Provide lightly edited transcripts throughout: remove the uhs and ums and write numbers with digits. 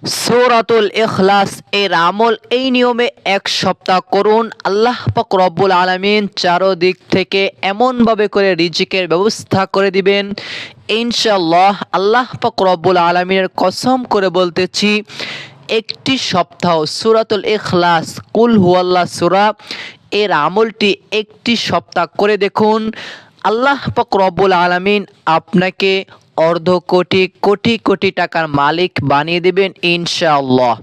সূরাতুল ইখলাস এর আমল এই নিয়মে এক সপ্তাহ করুন। আল্লাহ পাক রব্বুল আলামিন চারদিক থেকে এমনভাবে করে রিজিকের ব্যবস্থা করে দিবেন ইনশাআল্লাহ। আল্লাহ পাক রব্বুল আলামিনের কসম করে বলতেছি, একটি সপ্তাহ সূরাতুল ইখলাস কুল হুয়াল্লাহ সূরা এর আমলটি একটি সপ্তাহ করে দেখুন। আল্লাহ পাক রব্বুল আলামিন আপনাকে অর্ধ কোটি কোটি কোটি টাকার মালিক বানিয়ে দেবেন ইনশাআল্লাহ।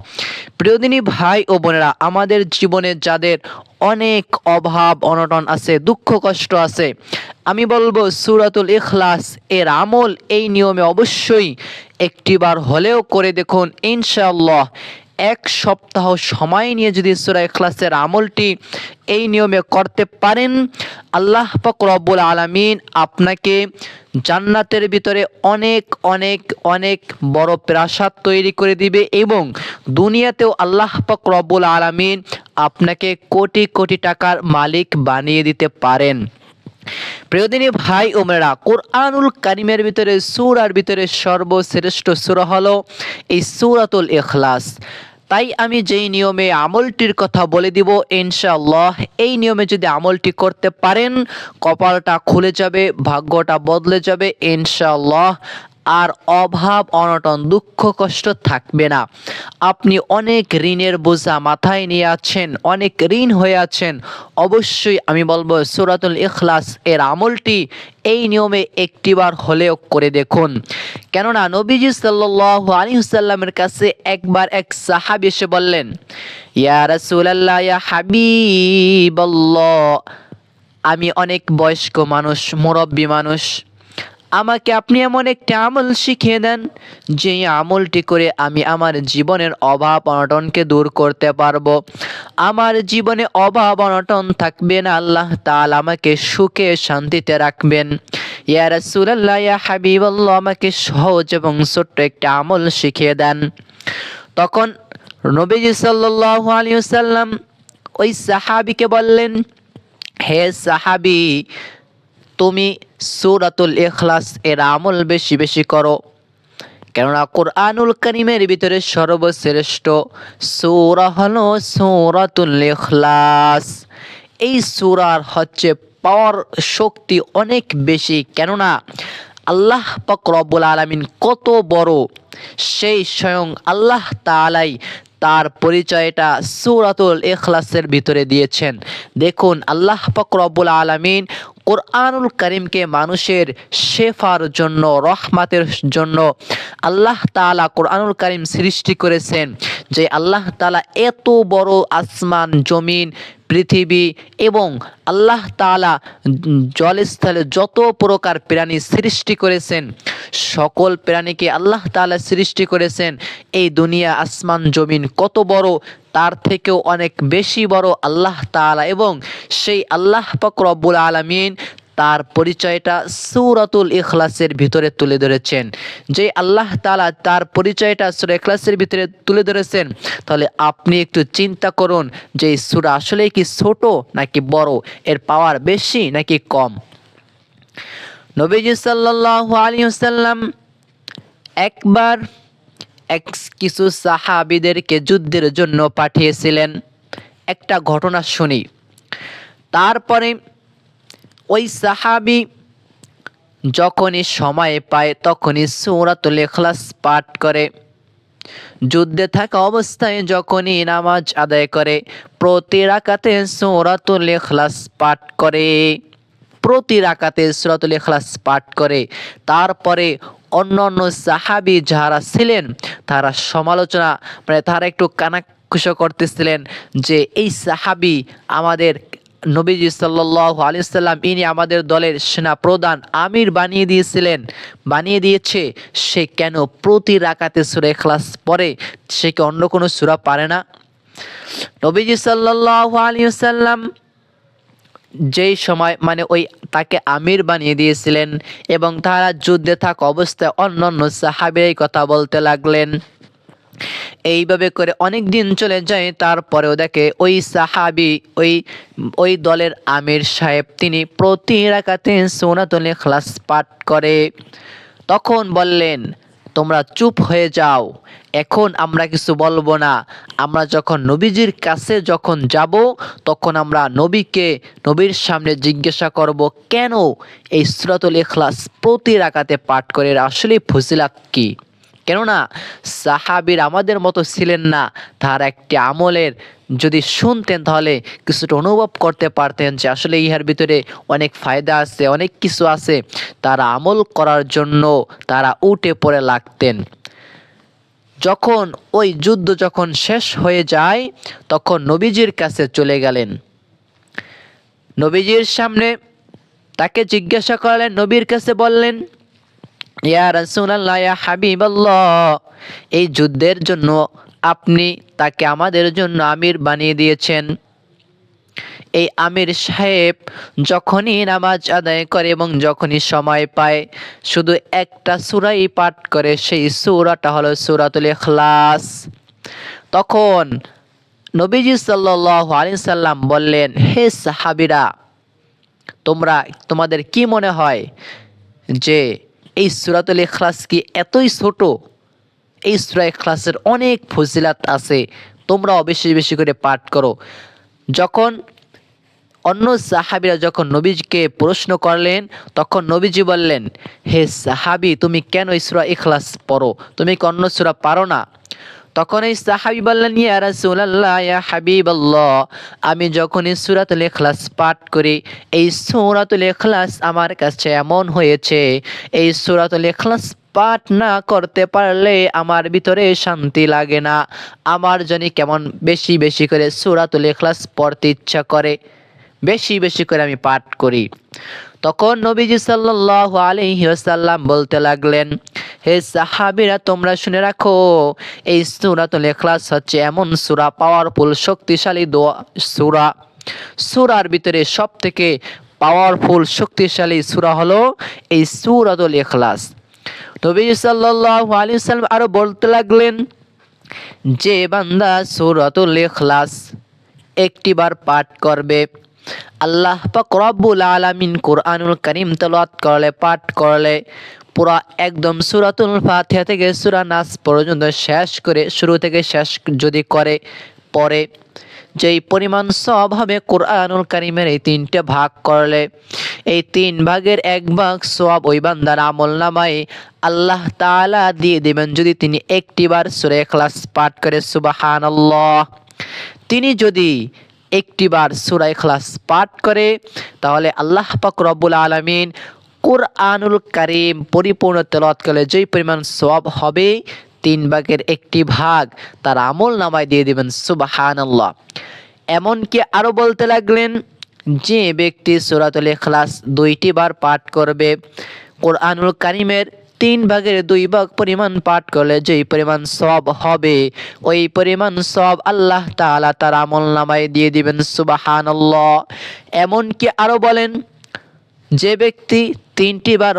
প্রিয়দিনী ভাই ও বোনেরা, আমাদের জীবনে যাদের অনেক অভাব অনটন আছে, দুঃখ কষ্ট আছে, আমি বলবো সূরাতুল ইখলাস এর আমল এই নিয়মে অবশ্যই একটিবার হলেও করে দেখুন ইনশাআল্লাহ। এক সপ্তাহ সময় নিয়ে যদি সূরা ইখলাসের আমলটি এই নিয়মে করতে পারেন, আল্লাহ পাক রব্বুল আলামিন আপনাকে জান্নাতের ভিতরে অনেক অনেক অনেক বড় প্রাসাদ তৈরি করে দিবে এবং দুনিয়াতেও আল্লাহ পাক রব্বুল আলামিন আপনাকে কোটি কোটি টাকার মালিক বানিয়ে দিতে পারেন। প্রিয়দিনী ভাই ও বোনেরা, কোরআনুল কারিমের ভিতরে সূরার ভিতরে সর্বশ্রেষ্ঠ সূরা হলো এই সূরাতুল ইখলাস। তাই আমি যেই নিয়মে আমলটির কথা বলে দিব ইনশাআল্লাহ, এই নিয়মে যদি আমলটি করতে পারেন, কপালটা খুলে যাবে, ভাগ্যটা বদলে যাবে ইনশাআল্লাহ। আর অভাব অনটন দুঃখ কষ্ট থাকবে না। আপনি অনেক ঋণের বোঝা মাথায় নিয়ে আছেন, অনেক ঋণ হয়ে আছেন, অবশ্যই আমি বলবো সূরাতুল ইখলাস এর আমলটি এই নিয়মে একটিবার হলেও করে দেখুন। কেননা নবীজি সাল্লাল্লাহু আলাইহি ওয়াসাল্লামের কাছে একবার এক সাহাবী এসে বললেন, ইয়া রাসূলুল্লাহ, ইয়া হাবিবাল্লাহ, আমি অনেক বয়স্ক মানুষ, মুরব্বী মানুষ, আমাকে আপনি এমন একটি আমল শিখিয়ে দেন যে আমলটি করে আমি আমার জীবনের অভাব অনটনকে দূর করতে পারবো। আমার জীবনে অভাব অনটন থাকবে না, আল্লাহ তাআলা আমাকে সুখে শান্তিতে রাখবেন। ইয়া রাসূলুল্লাহ, ইয়া হাবিবাল্লাহ, আমাকে সহজ এবং ছোট্ট একটা আমল শিখিয়ে দেন। তখন নবীজি সাল্লাল্লাহু আলাইহি ওয়াসাল্লাম ওই সাহাবীকে বললেন, হে সাহাবী, তুমি সূরাতুল ইখলাস এর আমল বেশি বেশি করো। কেননা কোরআনুল কারীমের ভিতরে সর্বশ্রেষ্ঠ সূরা হলো সূরাতুল ইখলাস। এই সূরার হচ্ছে পাওয়ার শক্তি অনেক বেশি। কেননা আল্লাহ পাক রব্বুল আলামিন কত বড়, সেই স্বয়ং আল্লাহ তাআলাই তার পরিচয়টা সূরাতুল ইখলাসের ভিতরে দিয়েছেন। দেখুন, আল্লাহ পাক রব্বুল আলামিন কোরআনুল কারীমকে মানুষের শেফার জন্য, রহমাতের জন্য আল্লাহ তাআলা কোরআনুল কারীম সৃষ্টি করেছেন। যে আল্লাহ তাআলা এত বড় আসমান জমিন পৃথিবী এবং আল্লাহ তাআলা জলস্থলে যত প্রকার প্রাণী সৃষ্টি করেছেন, সকল প্রাণীকে আল্লাহ তাআলা সৃষ্টি করেছেন। এই দুনিয়া আসমান জমিন কত বড়, তার থেকেও অনেক বেশি বড় আল্লাহ তাআলা, এবং সেই আল্লাহ পাক রব্বুল আলামিন তার পরিচয়টা সূরাতুল ইখলাসের ভিতরে তুলে ধরেছেন। যে আল্লাহ তাআলা তার পরিচয়টা সূরা ইখলাসের ভিতরে তুলে ধরেছেন, তাহলে আপনি একটু চিন্তা করুন যে এই সূরা আসলে কি ছোট নাকি বড়, এর পাওয়ার বেশি নাকি কম। নবীজি সাল্লাল্লাহু আলাইহি ওয়াসাল্লাম একবার কিছু সাহাবীদেরকে যুদ্ধের জন্য পাঠিয়েছিলেন। একটা ঘটনা শুনি। তারপরে ওই সাহাবী যখনই সময় পায় তখনই সূরাতুল ইখলাস পাঠ করে। যুদ্ধে থাকা অবস্থায় যখনই নামাজ আদায় করে, প্রতি রাকাতে সূরাতুল ইখলাস পাঠ করে, প্রতি রাকাতে সূরাতুল ইখলাস পাঠ করে। তারপরে অন্যান্য সাহাবী যারা ছিলেন তারা সমালোচনা, মানে তারা একটু কানাঘুষো করতেছিলেন যে এই সাহাবী আমাদের নবীজি সাল্লাল্লাহু আলাইহি ওয়াসাল্লাম, ইনি আমাদের দলের সেনা প্রধান, আমির বানিয়ে দিয়েছে, সে কেন প্রতি রাকাতে সূরা ইখলাস পড়ে? সে কি অন্য কোনো সূরা পারে না? নবীজি সাল্লাল্লাহু আলাইহি ওয়াসাল্লাম যেই সময় মানে ওই তাকে আমির বানিয়ে দিয়েছিলেন এবং তারা যুদ্ধে থাকা অবস্থায় অন্যান্য সাহাবীরা কথা বলতে লাগলেন। এইভাবে করে অনেক দিন চলে যায়। তারপরেও দেখে ওই সাহাবী, ওই দলের আমির সাহেব, তিনি প্রতি রাকাতে সূরাতুল ইখলাস পাঠ করে। তখন বললেন, তোমরা চুপ হয়ে যাও, এখন আমরা কিছু বলবো না। আমরা যখন নবীজির কাছে যখন যাব, তখন আমরা নবীর সামনে জিজ্ঞাসা করব, কেন এই সূরাতুল ইখলাস প্রতি রাকাতে পাঠ করে, আসলে ফজিলত কি? কেননা সাহাবীর আমাদের মতো ছিলেন না, তার একটি আমলের যদি শুনতেন তাহলে কিছুটা অনুভব করতে পারতেন যে আসলে ইহার ভিতরে অনেক ফায়দা আছে, অনেক কিছু আছে। তারা আমল করার জন্য তারা উঠে পড়ে লাগতেন। যখন ওই যুদ্ধ যখন শেষ হয়ে যায়, তখন নবীজির কাছে চলে গেলেন। নবীজির সামনে তাকে জিজ্ঞাসা করলেন, নবীর কাছে বললেন, ইয়া রাসূলুল্লাহ, ইয়া হাবিবাল্লাহ, এই যুদ্ধের জন্য আপনি তাকে আমাদের জন্য আমির বানিয়ে দিয়েছেন। এই আমির সাহেব যখনই নামাজ আদায় করে এবং যখনই সময় পায় শুধু একটা সূরাই পাঠ করে, সেই সূরাটা হলো সূরাতুল ইখলাস। তখন নবীজি সাল্লাল্লাহু আলাইহি সাল্লাম বললেন, হে সাহাবীরা, তোমাদের কি মনে হয় যে এই সূরাতুল ইখলাস কি এতই ছোট? এই সূরা ইখলাসের অনেক ফজিলত আছে, তোমরাও বেশি বেশি করে পাঠ করো। যখন অন্য সাহাবীরা যখন নবীজিকে প্রশ্ন করলেন, তখন নবীজি বললেন, হে সাহাবী, তুমি কেন এই সূরা ইখলাস পড়ো? তুমি কি অন্য সূরা পারো না? তখন এই সাহাবী বললেন, ইয়া রাসূলুল্লাহ, ইয়া হাবিবাল্লাহ, আমি যখন এই সূরাতুল ইখলাস পাঠ করি, এই সূরাতুল ইখলাস আমার কাছে এমন হয়েছে, এই সূরাতুল ইখলাস পাঠ না করতে পারলে আমার ভিতরে শান্তি লাগে না। আমার জানি কেমন বেশি বেশি করে সূরাতুল ইখলাস পড়তে ইচ্ছা করে, বেশি বেশি করে আমি পাঠ করি। তখন নবীজি সাল্লাল্লাহু আলাইহি ওয়াসাল্লাম বলতে লাগলেন, হে সাহাবীরা, তোমরা শুনে রাখো, এই সূরাতুল ইখলাস হচ্ছে এমন সূরা, পাওয়ারফুল শক্তিশালী সূরা। সূরার ভিতরে সবথেকে পাওয়ারফুল শক্তিশালী সূরা হলো এই সূরাতুল ইখলাস। নবীজি সাল্লাল্লাহু আলাইহি ওয়াসাল্লাম আরো বলতে লাগলেন, যে বান্দা সূরাতুল ইখলাস একটিবার পাঠ করবে, আল্লাহ পাক রব্বুল আলামিন কুরআনুল কারীম তেলাওয়াত করলে, পাঠ করলে, পুরা একদম সূরাতুল ফাতিহা থেকে সূরা নাস পর্যন্ত শেষ করে, শুরু থেকে শেষ যদি করে পড়ে, যেই পরিমাণ সওয়াব হবে কুরআনুল কারীমের এই তিনটে ভাগ করলে, এই তিন ভাগের এক ভাগ সওয়াব ওই বান্দার আমলনামায় আল্লাহ তাআলা দিয়ে দিবেন, যদি তিনি একটিবার সূরা ইখলাস পাঠ করে। সুবহানাল্লাহ। তিনি যদি একটিবার সূরা ইখলাস পাঠ করে, তাহলে আল্লাহ পাক রব্বুল আলামিন কুরআনুল কারীম পরিপূর্ণ তেলাওয়াত করলে যেই পরিমাণ সওয়াব হবে, তিন ভাগের একটি ভাগ তার আমল নামায় দিয়ে দিবেন। সুবহানাল্লাহ। এমনকি আরো বলতে লাগলেন, যে ব্যক্তি সূরাতুল ইখলাস 2টি বার পাঠ করবে, কুরআনুল কারীমের 3 ভাগের 2 ভাগ পরিমাণ পাঠ করলে যেই পরিমাণ সওয়াব হবে, ওই পরিমাণ সওয়াব আল্লাহ তাআলা তার আমলনামায় দিয়ে দিবেন। সুবহানাল্লাহ। এমনকি আরো বলেন, যে ব্যক্তি 3টি বার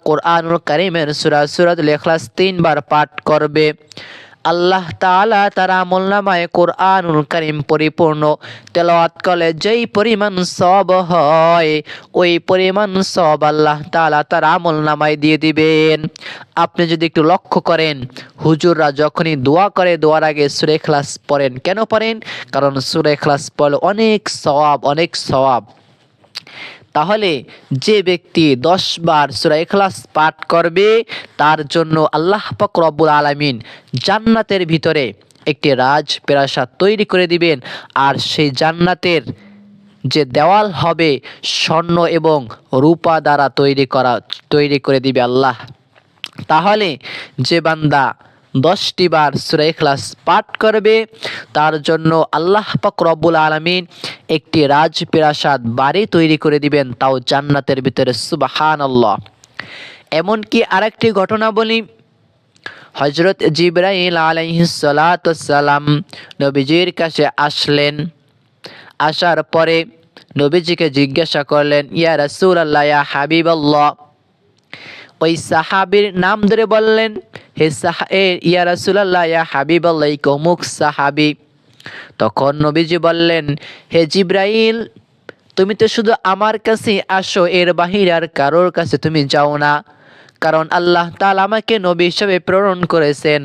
কোরআনুল কারীমের সূরাতুল ইখলাস 3 বার পাঠ করবে, আল্লাহ তাআলা তার আমলনামায় কোরআনুল কারীম পরিপূর্ণ তেলাওয়াত করলে যেই পরিমাণ সওয়াব হয়, ওই পরিমাণ সওয়াব আল্লাহ তাআলা তার আমলনামায় দিয়ে দিবেন। আপনি যদি একটু লক্ষ্য করেন, হুজুররা যখনই দোয়া করে, দোয়ার আগে সূরা ইখলাস পড়েন। কেন পড়েন? কারণ সূরা ইখলাস পড়লে অনেক সওয়াব। তাহলে যে ব্যক্তি 10 বার সূরা ইখলাস পাঠ করবে, তার জন্য আল্লাহ পাক রব্বুল আলামিন জান্নাতের ভিতরে একটি রাজপ্রাসাদ তৈরি করে দিবেন। আর সেই জান্নাতের যে দেওয়াল হবে স্বর্ণ এবং রূপা দ্বারা তৈরি করে দিবে আল্লাহ। তাহলে যে বান্দা 10টি বার সূরা ইখলাস পাঠ করবে, তার জন্য আল্লাহ পাক রব্বুল আলামিন একটি রাজপ্রাসাদ বাড়ি তৈরি করে দিবেন, তাও জান্নাতের ভিতরে। সুবহানাল্লাহ। এমনকি আরেকটি ঘটনা বলি, হযরত জিবরাইল আলাইহিস সালাতু ওয়াস সালাম নবীজির কাছে আসলেন। আসার পরে নবীজিকে জিজ্ঞাসা করলেন, ইয়া রাসূলুল্লাহ, ইয়া হাবিবাল্লাহ। ওই সাহাবীর নাম ধরে বললেন, ইয়া রাসূলুল্লাহ, ইয়া হাবিবাল্লাহ, অমুক সাহাবী। তখন নবীজি বললেন, হে জিবরাইল, তুমি তো শুধু আমার কাছে আসো, এর বাহিরে আর কারোর কাছে তুমি যাও না, কারণ আল্লাহ তাআলা আমাকে নবী হিসেবে প্রেরণ করেছেন।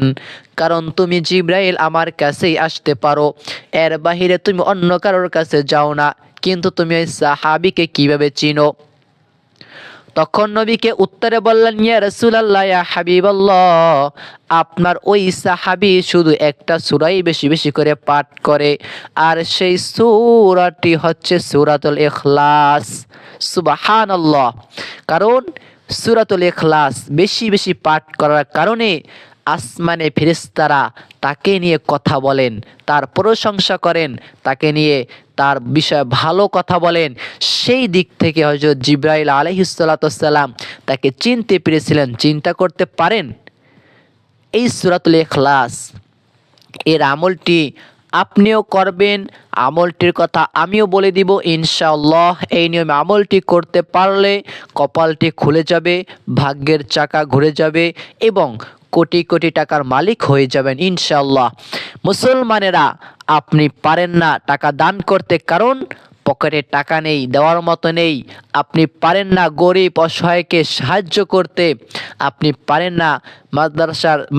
কারণ তুমি জিবরাইল আমার কাছেই আসতে পারো, এর বাহিরে তুমি অন্য কারোর কাছে যাও না। কিন্তু তুমি ওই সাহাবীকে কিভাবে চিনো? তখন নবীকে উত্তরে বললেন, ইয়া রাসূলুল্লাহ, ইয়া হাবিবাল্লাহ, আপনার ওই সাহাবী শুধু একটা সূরাই বেশি বেশি করে পাঠ করে, আর সেই সূরাটি হচ্ছে সূরাতুল ইখলাস। সুবহানাল্লাহ। কারণ সূরাতুল ইখলাস বেশি বেশি পাঠ করার কারণে আসমানে ফেরেশতারা তাকে নিয়ে কথা বলেন, তার প্রশংসা করেন, তাকে নিয়ে তার বিষয়ে ভালো কথা বলেন। সেই দিক থেকে হযরত জিবরাইল আলাইহিস সালাতু ওয়াস সালাম তাকে চিনতে পেরেছিলেন। চিন্তা করতে পারেন এই সূরাতুল ইখলাস এর আমলটি আপনিও করবেন। আমলটির কথা আমিও বলে দিব ইনশাআল্লাহ। এই নিয়মে আমলটি করতে পারলে কপালটি খুলে যাবে, ভাগ্যের চাকা ঘুরে যাবে এবং কোটি কোটি টাকার মালিক হয়ে যাবেন ইনশাআল্লাহ। মুসলমানেরা, আপনি পারেন না টাকা দান করতে, কারণ পকেটে টাকা নেই, দেওয়ার মতো নেই। আপনি পারেন না গরিব অসহায়কে সাহায্য করতে, আপনি পারেন না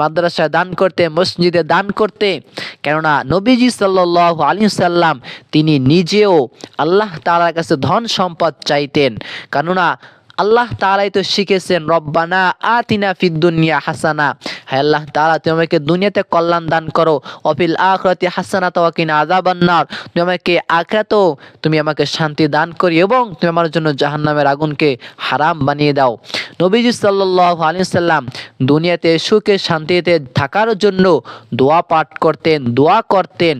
মাদ্রাসায় দান করতে, মসজিদে দান করতে। কেননা নবীজি সাল্লাল্লাহু আলাইহি সাল্লাম তিনি নিজেও আল্লাহ তাআলার কাছে ধন সম্পদ চাইতেন। কেননা আল্লাহ তাআলাই তো শিখেছেন, রব্বানা আতিনা ফিদ দুনিয়া হাসানা, হে আল্লাহ তাআলা তুমি আমাকে দুনিয়াতে কল্যাণ দান করো, অফিল আখিরাতি হাসানাতা ওয়া কিনা আযাবান নার, তুমি আমাকে আখিরাতেও তুমি আমাকে শান্তি দান করি এবং তুমি আমার জন্য জাহান্নামের আগুনকে হারাম বানিয়ে দাও। নবীজি সাল্লাল্লাহু আলাইহি সাল্লাম দুনিয়াতে সুখে শান্তিতে থাকার জন্য দোয়া পাঠ করতেন, দোয়া করতেন,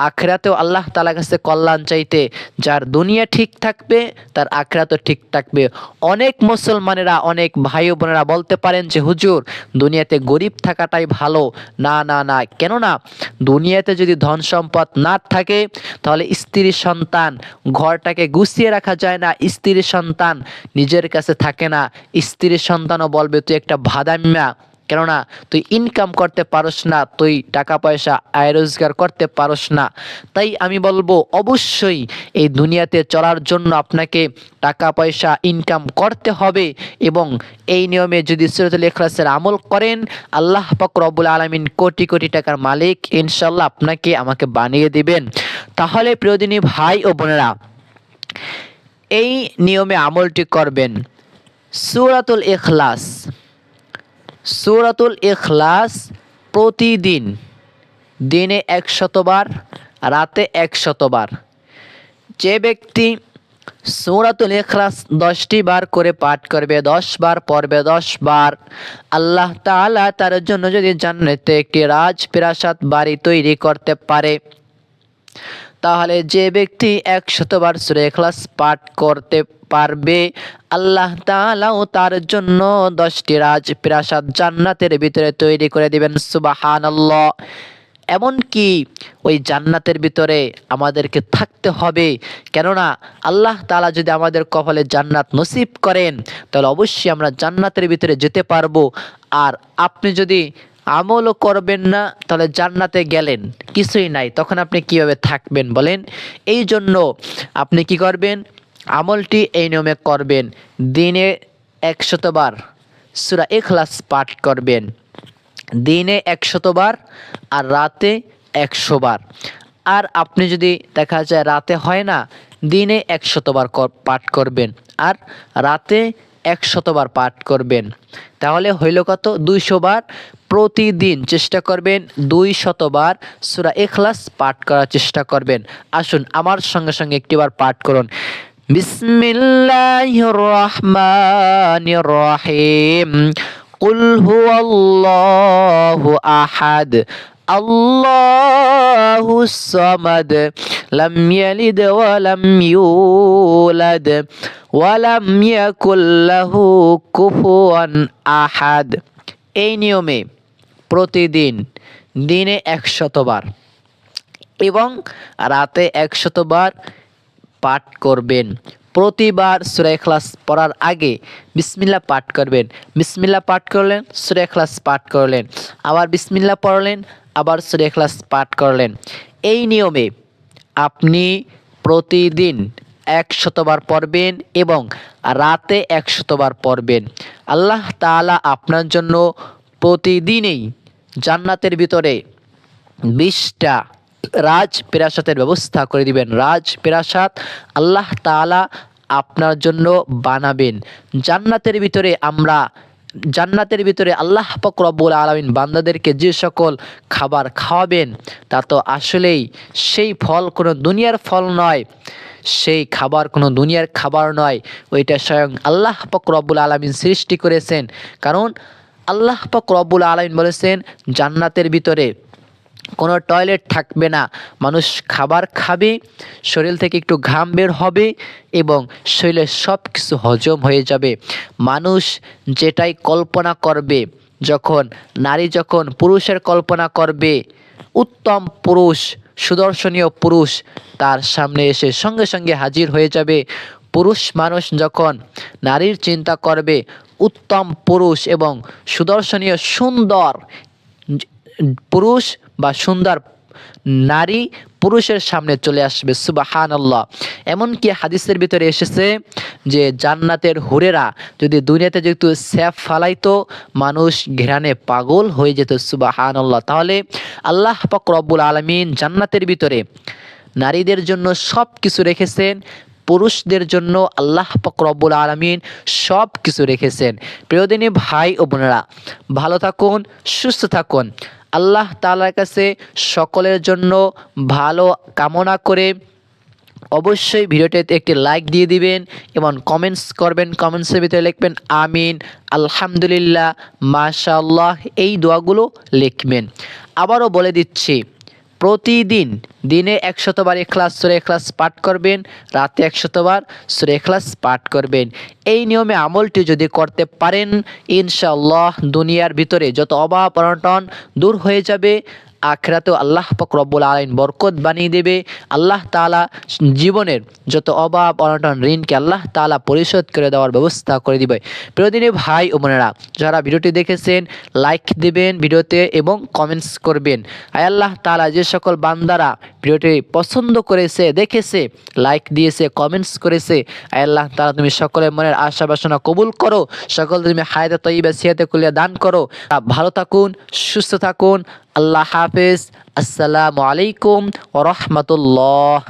আখিরাতেও আল্লাহ তাআলার কাছে কল্যাণ চাইতে। যার দুনিয়া ঠিক থাকবে তার আখিরাতও ঠিক থাকবে। অনেক মুসলমানেরা, অনেক ভাই বোনেরা বলতে পারেন যে হুজুর দুনিয়াতে গরিব থাকাটাই ভালো। না না না, কেননা দুনিয়াতে যদি ধন সম্পদ না থাকে তাহলে স্ত্রী সন্তান, ঘরটাকে গুছিয়ে রাখা যায় না, স্ত্রী সন্তান নিজের কাছে থাকে না, স্ত্রী সন্তানও বলবে তুই একটা ভাদাইম্যা, কেননা তুই ইনকাম করতে পারস না, তুই টাকা পয়সা আয় রোজগার করতে পারস না। তাই আমি বলবো অবশ্যই এই দুনিয়াতে চলার জন্য আপনাকে টাকা পয়সা ইনকাম করতে হবে এবং এই নিয়মে যদি সূরাতুল ইখলাসের আমল করেন আল্লাহ পাক রব্বুল আলামিন কোটি কোটি টাকার মালিক ইনশাআল্লাহ আপনাকে আমাকে বানিয়ে দিবেন। তাহলে প্রিয়দিনী ভাই ও বোনেরা, এই নিয়মে আমলটি করবেন। সূরাতুল ইখলাস, সূরাতুল ইখলাস প্রতিদিন দিনে 100 বার, রাতে 100 বার। যে ব্যক্তি সূরাতুল ইখলাস 10টি বার করে পাঠ করবে, 10 বার পড়বে, 10 বার, আল্লাহ তাআলা তার জন্য যদি জান্নাতে একটি রাজপ্রাসাদ বাড়ি তৈরি করতে পারে, তাহলে যে ব্যক্তি 100 বার সূরা ইখলাস পাঠ করতে পারবে আল্লাহ তাআলাও তার জন্য 10টি রাজপ্রাসাদ জান্নাতের ভিতরে তৈরি করে দিবেন। সুবহানাল্লাহ। এমনকি ওই জান্নাতের ভিতরে আমাদেরকে থাকতে হবে, কেননা আল্লাহ তাআলা যদি আমাদের কপালে জান্নাত নসিব করেন তাহলে অবশ্যই আমরা জান্নাতের ভিতরে যেতে পারবো। আর আপনি যদি আমলও করবেন না তাহলে জান্নাতে গেলেন কিছুই নাই, তখন আপনি কিভাবে থাকবেন বলেন? এই জন্য আপনি কি করবেন, আমলটি এই নিয়মে করবেন। দিনে 100 বার সূরা ইখলাস পাঠ করবেন, দিনে 100 বার আর রাতে 100 বার। আর আপনি যদি দেখা যায় রাতে হয় না, দিনে 100 বার পাঠ করবেন আর রাতে 100 বার পাঠ করবেন। তাহলে হইল কত? 200 বার। প্রতিদিন চেষ্টা করবেন 200 বার সূরা ইখলাস পাঠ করার চেষ্টা করবেন। আসুন আমার সঙ্গে সঙ্গে একটিবার পাঠ করুন। বিসমিল্লাহির রহমানির রহিম। কুল হুয়াল্লাহু আহাদ, আল্লাহুস সামাদ, লাম ইয়ালিদ ওয়া লাম ইউলাদ ওয়া লাম ইয়াকুল লাহু কুফুয়ান আহাদ। এই নিয়মে প্রতিদিন দিনে 100 বার এবং রাতে 100 বার পাঠ করবেন। প্রতিবার সূরা ইখলাস পড়ার আগে বিসমিল্লাহ পাঠ করবেন। বিসমিল্লাহ পাঠ করলেন, সূরা ইখলাস পাঠ করলেন, আবার বিসমিল্লাহ পড়লেন, আবার সূরা ইখলাস পাঠ করলেন। এই নিয়মে আপনি প্রতিদিন 100বার পড়বেন এবং রাতে 100বার পড়বেন। আল্লাহ তাআলা আপনার জন্য প্রতিদিনই জান্নাতের ভিতরে 20টা রাজপ্রাসাদের ব্যবস্থা করে দিবেন। রাজপ্রাসাদ আল্লাহ তাআলা আপনার জন্য বানাবেন। জান্নাতের ভিতরে আল্লাহ পাক রব্বুল আলামিন বান্দাদেরকে যে সকল খাবার খাওয়াবেন তা তো আসলেই সেই ফল কোনো দুনিয়ার ফল নয়, সেই খাবার কোনো দুনিয়ার খাবার নয়, ওইটা স্বয়ং আল্লাহ পাক রব্বুল আলামিন সৃষ্টি করেছেন। কারণ আল্লাহ পাক রব্বুল আলামিন বলেছেন জান্নাতের ভিতরে কোনো টয়লেট থাকবে না, মানুষ খাবার খাবে, শরীর থেকে একটু ঘাম বের হবে এবং শরীরের সব কিছু হজম হয়ে যাবে। মানুষ যেটাই কল্পনা করবে, নারী যখন পুরুষের কল্পনা করবে, উত্তম পুরুষ, সুদর্শনীয় পুরুষ তার সামনে এসে সঙ্গে সঙ্গে হাজির হয়ে যাবে। পুরুষ মানুষ যখন নারীর চিন্তা করবে, উত্তম পুরুষ এবং সুদর্শনীয় সুন্দর পুরুষ বা সুন্দর নারী পুরুষের সামনে চলে আসবে। সুবহানাল্লাহ। এমনকি হাদিসের ভিতরে এসেছে যে জান্নাতের হুরেরা যদি দুনিয়াতে যেহেতু স্যাপ ফালাইতো, মানুষ ঘ্রাণে পাগল হয়ে যেত। সুবহানাল্লাহ। তাহলে আল্লাহ পাক রব্বুল আলামিন জান্নাতের ভিতরে নারীদের জন্য সব কিছু রেখেছেন, পুরুষদের জন্য আল্লাহ পাক রব্বুল আলামিন সব কিছু রেখেছেন। প্রিয়দিনী ভাই ও বোনেরা, ভালো থাকুন, সুস্থ থাকুন। আল্লাহ তাআলার কাছে সকলের জন্য ভালো কামনা করে অবশ্যই ভিডিওটিতে একটি লাইক দিয়ে দিবেন এবং কমেন্টস করবেন। কমেন্টসের ভিতরে লিখবেন আমিন, আলহামদুলিল্লাহ, মাশাআল্লাহ, এই দোয়াগুলো লিখবেন। আবারও বলে দিচ্ছি, প্রতিদিন দিনে 100বার সূরা ইখলাস পাঠ করবেন, রাতে 100বার সূরা ইখলাস পাঠ করবেন। এই নিয়মে আমলটি যদি করতে পারেন, ইনশাআল্লাহ দুনিয়ার ভিতরে যত অভাব অনটন দূর হয়ে যাবে, আখিরাতেও আল্লাহ পাক রব্বুল আলামিন বরকত বানিয়ে দেবে। আল্লাহ তাআলা জীবনের যত অভাব অনটন ঋণকে আল্লাহ তাআলা পরিশোধ করে দেওয়ার ব্যবস্থা করে দিবে। প্রিয়দিনী ভাই ও বোনেরা, যারা ভিডিওটি দেখেছেন লাইক দিবেন ভিডিওতে এবং কমেন্টস করবেন। আয় আল্লাহ তাআলা যে সকল বান্দারা ভিডিওটি পছন্দ করেছে, দেখেছে, লাইক দিয়েছে, কমেন্টস করেছে, আয় আল্লাহ তাআলা তুমি সকলের মনের আশা বাসনা কবুল করো, সকল তুমি হায়াতে তয়্যিবা সিহাতে কুল্লিয়া দান করো। ভালো থাকুন, সুস্থ থাকুন। আল্লাহ হাফেজ। আসসালামু আলাইকুম ওয়া রাহমাতুল্লাহ।